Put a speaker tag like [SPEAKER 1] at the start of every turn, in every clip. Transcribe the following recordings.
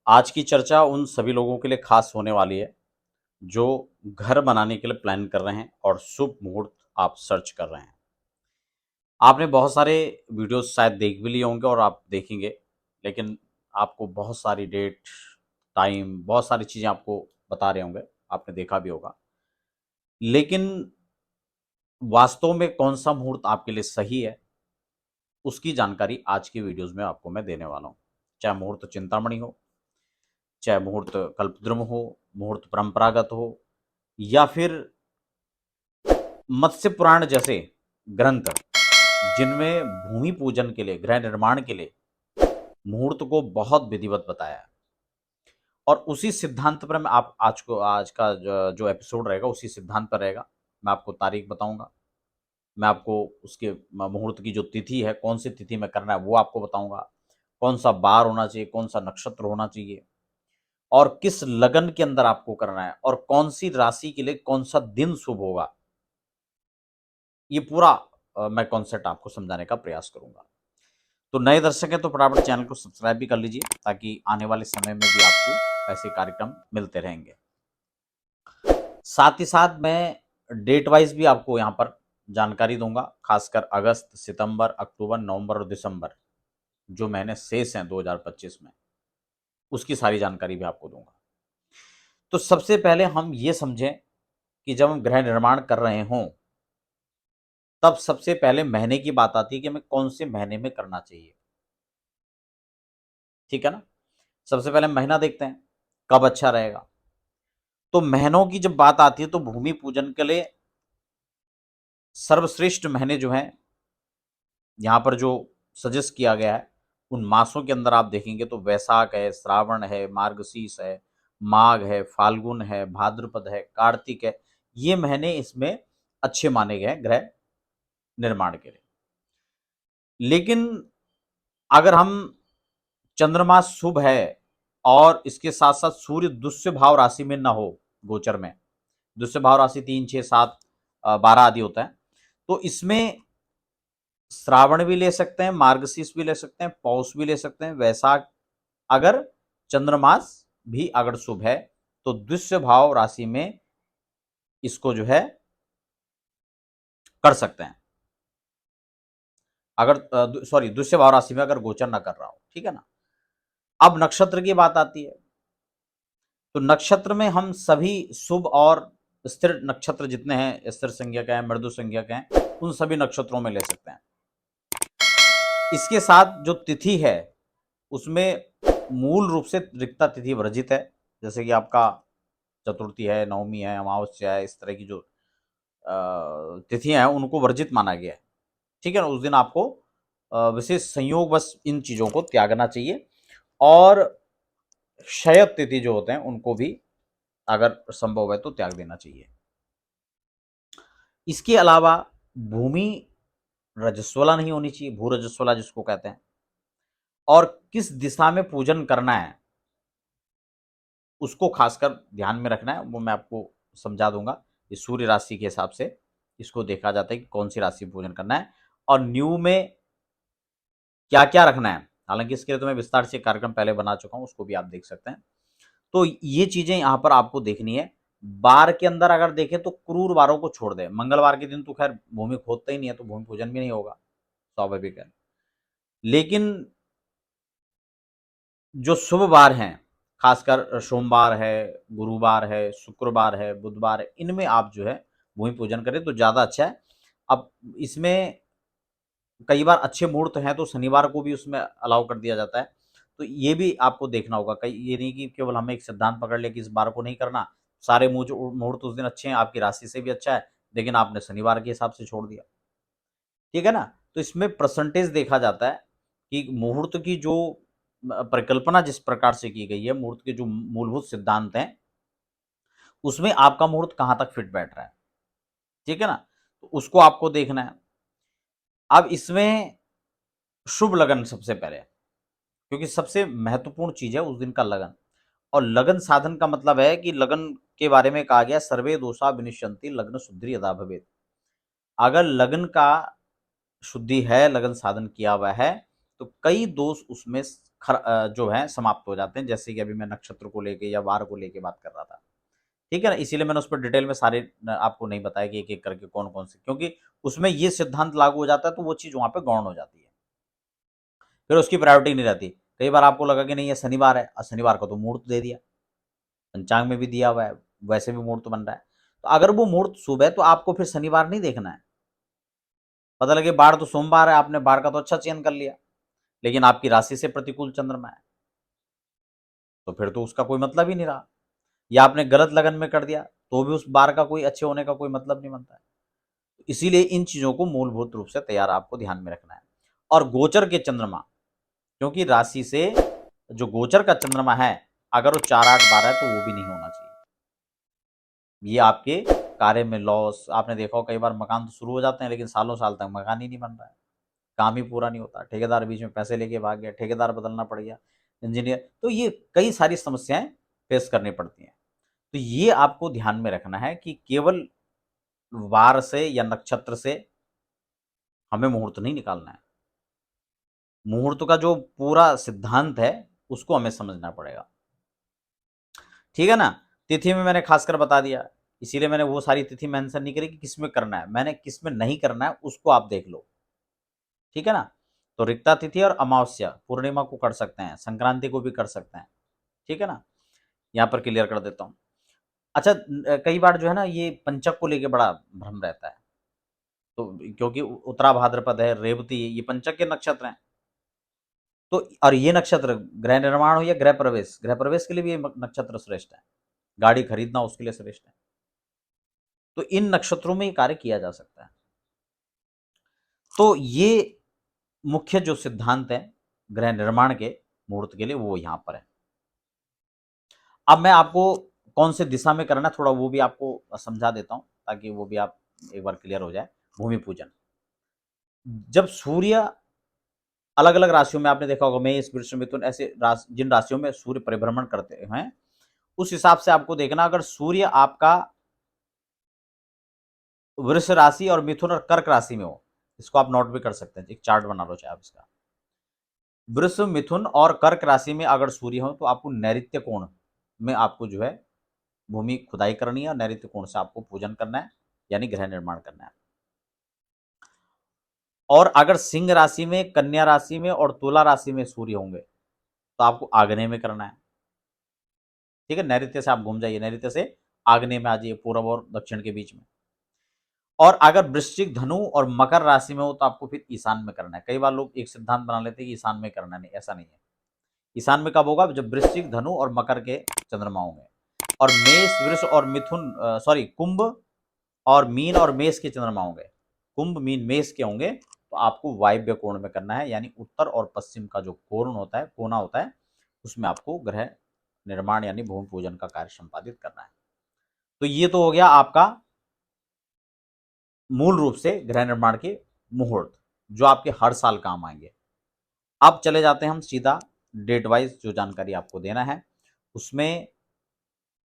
[SPEAKER 1] आज की चर्चा उन सभी लोगों के लिए खास होने वाली है जो घर बनाने के लिए प्लान कर रहे हैं और शुभ मुहूर्त आप सर्च कर रहे हैं। आपने बहुत सारे वीडियोस शायद देख भी लिए होंगे और आप देखेंगे, लेकिन आपको बहुत सारी डेट, टाइम, बहुत सारी चीज़ें आपको बता रहे होंगे, आपने देखा भी होगा। लेकिन वास्तव में कौन-सा मुहूर्त आपके लिए सही है, उसकी जानकारी आज की वीडियोज़ में आपको मैं देने वाला हूँ। चाहे मुहूर्त चिंतामणि हो, चाहे मुहूर्त कल्पद्रुम हो, मुहूर्त परंपरागत हो या फिर मत्स्य पुराण जैसे ग्रंथ जिनमें भूमि पूजन के लिए, गृह निर्माण के लिए मुहूर्त को बहुत विधिवत बताया है। और उसी सिद्धांत पर मैं आप आज का जो एपिसोड रहेगा उसी सिद्धांत पर रहेगा। मैं आपको तारीख बताऊंगा, मैं आपको उसके मुहूर्त की जो तिथि है, कौन सी तिथि में करना है वो आपको बताऊंगा, कौन सा बार होना चाहिए, कौन सा नक्षत्र होना चाहिए और किस लगन के अंदर आपको करना है और कौन सी राशि के लिए कौन सा दिन शुभ होगा। ये पूरा मैं कॉन्सेप्ट आपको समझाने का प्रयास करूंगा। तो नए दर्शक हैं तो फटाफट चैनल को सब्सक्राइब भी कर लीजिए ताकि आने वाले समय में भी आपको ऐसे कार्यक्रम मिलते रहेंगे। साथ ही साथ मैं डेट वाइज भी आपको यहाँ पर जानकारी दूंगा, खासकर अगस्त, सितंबर, अक्टूबर, नवंबर और दिसंबर जो महीने शेष हैं 2025 में, उसकी सारी जानकारी भी आपको दूंगा। तो सबसे पहले हम ये समझें कि जब हम गृह निर्माण कर रहे हों तब सबसे पहले महीने की बात आती है कि हमें कौन से महीने में करना चाहिए। ठीक है ना? सबसे पहले महीना देखते हैं कब अच्छा रहेगा। तो महीनों की जब बात आती है तो भूमि पूजन के लिए सर्वश्रेष्ठ महीने जो हैं यहाँ पर जो सजेस्ट किया गया है उन मासों के अंदर आप देखेंगे तो वैशाख है, श्रावण है, मार्गशीर्ष है, माघ है, फाल्गुन है, भाद्रपद है, कार्तिक है। ये महीने इसमें अच्छे माने गए हैं गृह निर्माण के लिए। लेकिन अगर हम चंद्रमा शुभ है और इसके साथ साथ सूर्य दुष्य भाव राशि में ना हो, गोचर में दुष्य भाव राशि 3, 6, 7, 12 आदि होता है, तो इसमें श्रावण भी ले सकते हैं, मार्गशीर्ष भी ले सकते हैं, पौष भी ले सकते हैं, वैशाख अगर चंद्रमास भी अगर शुभ है तो दुष्य भाव राशि में इसको जो है कर सकते हैं। अगर सॉरी दुष्य भाव राशि में अगर गोचर ना कर रहा हो, ठीक है ना। अब नक्षत्र की बात आती है तो नक्षत्र में हम सभी शुभ और स्थिर नक्षत्र जितने हैं, स्थिर संज्ञक हैं, मृदु संज्ञक हैं, उन सभी नक्षत्रों में ले सकते हैं। इसके साथ जो तिथि है उसमें मूल रूप से रिक्ता तिथि वर्जित है, जैसे कि आपका चतुर्थी है, नवमी है, अमावस्या है, इस तरह की जो तिथियां हैं उनको वर्जित माना गया है। ठीक है ना, उस दिन आपको विशेष संयोग बस इन चीजों को त्यागना चाहिए और क्षय तिथि जो होते हैं उनको भी अगर संभव है तो त्याग देना चाहिए। इसके अलावा भूमि रजस्वला नहीं होनी चाहिए, भू रजस्वला जिसको कहते हैं। और किस दिशा में पूजन करना है उसको खासकर ध्यान में रखना है, वो मैं आपको समझा दूंगा। इस सूर्य राशि के हिसाब से इसको देखा जाता है कि कौन सी राशि में पूजन करना है और न्यू में क्या क्या रखना है। हालांकि इसके लिए तो मैं विस्तार से कार्यक्रम पहले बना चुका हूं, उसको भी आप देख सकते हैं। तो ये चीजें यहां पर आपको देखनी है। बार के अंदर अगर देखें तो क्रूर बारों को छोड़ दें। मंगलवार के दिन तो खैर भूमि खोदता ही नहीं है तो भूमि पूजन भी नहीं होगा, स्वाभाविक है। लेकिन जो शुभ बार हैं, खासकर सोमवार है, गुरुवार है, शुक्रवार है, बुधवार है, इनमें आप जो है भूमि पूजन करें तो ज़्यादा अच्छा है। अब इसमें कई बार अच्छे मुहूर्त हैं तो शनिवार को भी उसमें अलाउ कर दिया जाता है। तो ये भी आपको देखना होगा, कई ये नहीं कि केवल हमें एक सिद्धांत पकड़ ले कि इस बार को नहीं करना, सारे मुहूर्त उस दिन अच्छे हैं, आपकी राशि से भी अच्छा है, लेकिन आपने शनिवार के हिसाब से छोड़ दिया। ठीक है ना? तो इसमें परसेंटेज देखा जाता है कि मुहूर्त की जो परिकल्पना जिस प्रकार से की गई है, मुहूर्त के जो मूलभूत सिद्धांत हैं, उसमें आपका मुहूर्त कहाँ तक फिट बैठ रहा है। ठीक है ना? तो उसको आपको देखना है। अब इसमें शुभ लगन सबसे पहले, क्योंकि सबसे महत्वपूर्ण चीज़ है उस दिन का लगन। और लगन साधन का मतलब है कि लगन के बारे में कहा गया सर्वे दोषा विनिश्यन्ति लग्न शुद्धि यदा भवेत्। अगर लगन का शुद्धि है, लगन साधन किया हुआ है, तो कई दोष उसमें जो है समाप्त हो जाते हैं, जैसे कि अभी मैं नक्षत्र को लेके या वार को लेके बात कर रहा था। ठीक है ना, इसीलिए मैंने उस पर डिटेल में सारे आपको नहीं बताया कि एक एक करके कौन कौन से, क्योंकि उसमें ये सिद्धांत लागू हो जाता है तो वो चीज़ वहाँ पे गौण हो जाती है, फिर उसकी प्रायोरिटी नहीं रहती। कई बार आपको लगा कि नहीं ये शनिवार है, और शनिवार को तो मुहूर्त दे दिया, पंचांग में भी दिया हुआ है, वैसे भी मुहूर्त बन रहा है, तो अगर वो मुहूर्त शुभ है तो आपको फिर शनिवार नहीं देखना है। पता लगे बार तो सोमवार है, आपने बार का तो अच्छा चयन कर लिया, लेकिन आपकी राशि से प्रतिकूल चंद्रमा है, तो फिर तो उसका कोई मतलब ही नहीं रहा। या आपने गलत लगन में कर दिया तो भी उस बार का कोई अच्छे होने का कोई मतलब नहीं बनता है। इसीलिए इन चीजों को मूलभूत रूप से तैयार आपको ध्यान में रखना है। और गोचर के चंद्रमा, क्योंकि राशि से जो गोचर का चंद्रमा है, अगर वो 4 8 12 है तो वो भी नहीं होना चाहिए। ये आपके कार्य में लॉस, आपने देखा हो कई बार मकान तो शुरू हो जाते हैं लेकिन सालों साल तक मकान ही नहीं बन रहा है, काम ही पूरा नहीं होता, ठेकेदार बीच में पैसे लेके भाग गया, ठेकेदार बदलना पड़ गया, इंजीनियर, तो ये कई सारी समस्याएं फेस करनी पड़ती हैं। तो ये आपको ध्यान में रखना है कि केवल वार से या नक्षत्र से हमें मुहूर्त नहीं निकालना है। मुहूर्त का जो पूरा सिद्धांत है उसको हमें समझना पड़ेगा। ठीक है ना, तिथि में मैंने खासकर बता दिया, इसीलिए मैंने वो सारी तिथि मेंशन नहीं करी कि किसमें करना है, मैंने किसमें नहीं करना है उसको आप देख लो। ठीक है ना, तो रिक्ता तिथि और अमावस्या पूर्णिमा को कर सकते हैं, संक्रांति को भी कर सकते हैं। ठीक है ना, यहाँ पर क्लियर कर देता हूँ। अच्छा, कई बार जो है ना ये पंचक को लेके बड़ा भ्रम रहता है, तो क्योंकि उत्तरा भाद्रपद है, रेवती, ये पंचक के नक्षत्र हैं, तो और ये नक्षत्र गृह निर्माण हो या गृह प्रवेश के लिए भी ये नक्षत्र श्रेष्ठ है, गाड़ी खरीदना उसके लिए श्रेष्ठ है, तो इन नक्षत्रों में ये कार्य किया जा सकता है। तो ये मुख्य जो सिद्धांत है गृह निर्माण के मुहूर्त के लिए वो यहाँ पर है। अब मैं आपको कौन से दिशा में करना है थोड़ा वो भी आपको समझा देता हूँ, ताकि वो भी आप एक बार क्लियर हो जाए। भूमि पूजन, जब सूर्य अलग अलग राशियों में, आपने देखा होगा मेष वृष मिथुन ऐसे जिन राशियों में सूर्य परिभ्रमण करते हैं, उस हिसाब से आपको देखना, अगर सूर्य आपका वृष राशि और मिथुन और कर्क राशि में हो, इसको आप नोट भी कर सकते हैं, एक चार्ट बना लो चाहे आप इसका। वृष मिथुन और कर्क राशि में अगर सूर्य हो तो आपको नैऋत्य कोण में आपको जो है भूमि खुदाई करनी है, और नैऋत्य कोण से आपको पूजन करना है, यानी गृह निर्माण करना है। और अगर सिंह राशि में, कन्या राशि में और तुला राशि में सूर्य होंगे तो आपको आग्नेय में करना है। ठीक है, नैऋत्य से आप घूम जाइए, नैऋत्य से आग्नेय में आ जाइए, पूर्व और दक्षिण के बीच में। और अगर वृश्चिक, धनु और मकर राशि में हो तो आपको फिर ईशान में करना है। कई बार लोग एक सिद्धांत बना लेते हैं कि ईशान में करना, नहीं, ऐसा नहीं है। ईशान में कब होगा, जब वृश्चिक, धनु और मकर के चंद्रमा होंगे। और मेष, वृष और मिथुन, सॉरी, कुंभ और मीन और मेष के चंद्रमा होंगे, कुंभ मीन मेष के होंगे, तो आपको वायव्य कोण में करना है, यानी उत्तर और पश्चिम का जो कोण होता है, कोना होता है, उसमें आपको ग्रह निर्माण यानी भूमि पूजन का कार्य संपादित करना है। तो ये तो हो गया आपका मूल रूप से गृह निर्माण के मुहूर्त, जो आपके हर साल काम आएंगे। अब चले जाते हैं हम सीधा डेट वाइज जो जानकारी आपको देना है, उसमें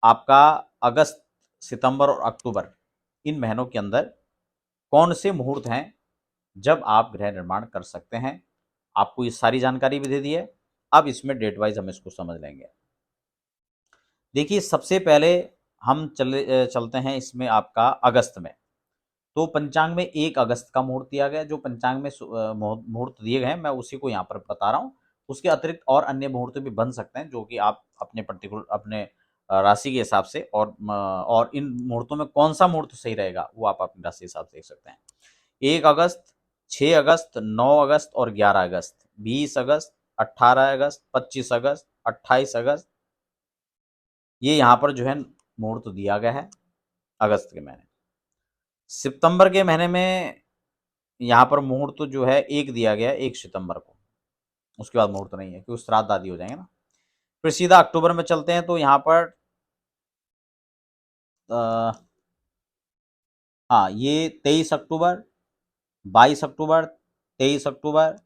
[SPEAKER 1] आपका अगस्त, सितंबर और अक्टूबर, इन महीनों के अंदर कौन से मुहूर्त हैं जब आप गृह निर्माण कर सकते हैं, आपको ये सारी जानकारी भी दे दी है। अब इसमें डेट वाइज हम इसको समझ लेंगे। देखिए, सबसे पहले हम चलते हैं इसमें आपका अगस्त में। तो पंचांग में 1 अगस्त का मुहूर्त दिया गया, जो पंचांग में मुहूर्त दिए गए हैं मैं उसी को यहाँ पर बता रहा हूँ। उसके अतिरिक्त और अन्य मुहूर्त भी बन सकते हैं, जो कि आप अपने पर्टिकुलर अपने राशि के हिसाब से, और इन मुहूर्तों में कौन सा मुहूर्त सही रहेगा वो आप अपनी राशि के हिसाब से देख सकते हैं। 1 अगस्त, 6 अगस्त, 9 अगस्त और 11 अगस्त, 20 अगस्त, 18 अगस्त, 25 अगस्त, 28 अगस्त, ये यहाँ पर जो है मुहूर्त दिया गया है अगस्त के महीने। सितंबर के महीने में यहाँ पर मुहूर्त जो है एक दिया गया है, 1 सितंबर को, उसके बाद मुहूर्त नहीं है क्योंकि श्राद्ध आदि हो जाएंगे ना। फिर सीधा अक्टूबर में चलते हैं, तो यहाँ पर हाँ, ये 23 अक्टूबर, 22 अक्टूबर, 23 अक्टूबर,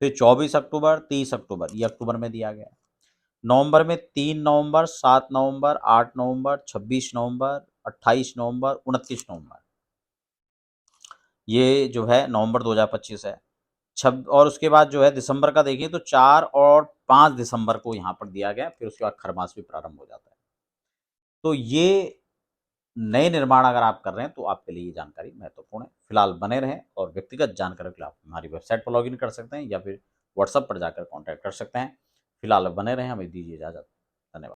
[SPEAKER 1] फिर 24 अक्टूबर, 30 अक्टूबर, ये अक्टूबर में दिया गया है। नवंबर में 3 नवंबर, 7 नवंबर, 8 नवंबर, 26 नवंबर, 28 नवंबर, 29 नवंबर, ये जो है नवंबर 2025 है। और उसके बाद जो है दिसंबर का देखें तो 4 और 5 दिसंबर को यहाँ पर दिया गया, फिर उसके बाद खरमास भी प्रारंभ हो जाता है। तो ये नए निर्माण अगर आप कर रहे हैं तो आपके लिए ये जानकारी महत्वपूर्ण है। फिलहाल बने रहें और व्यक्तिगत जानकारी के लिए आप हमारी वेबसाइट पर लॉगिन कर सकते हैं या फिर व्हाट्सएप पर जाकर कॉन्टैक्ट कर सकते हैं। फिलहाल बने रहें, हमें दीजिए इजाज़त। धन्यवाद।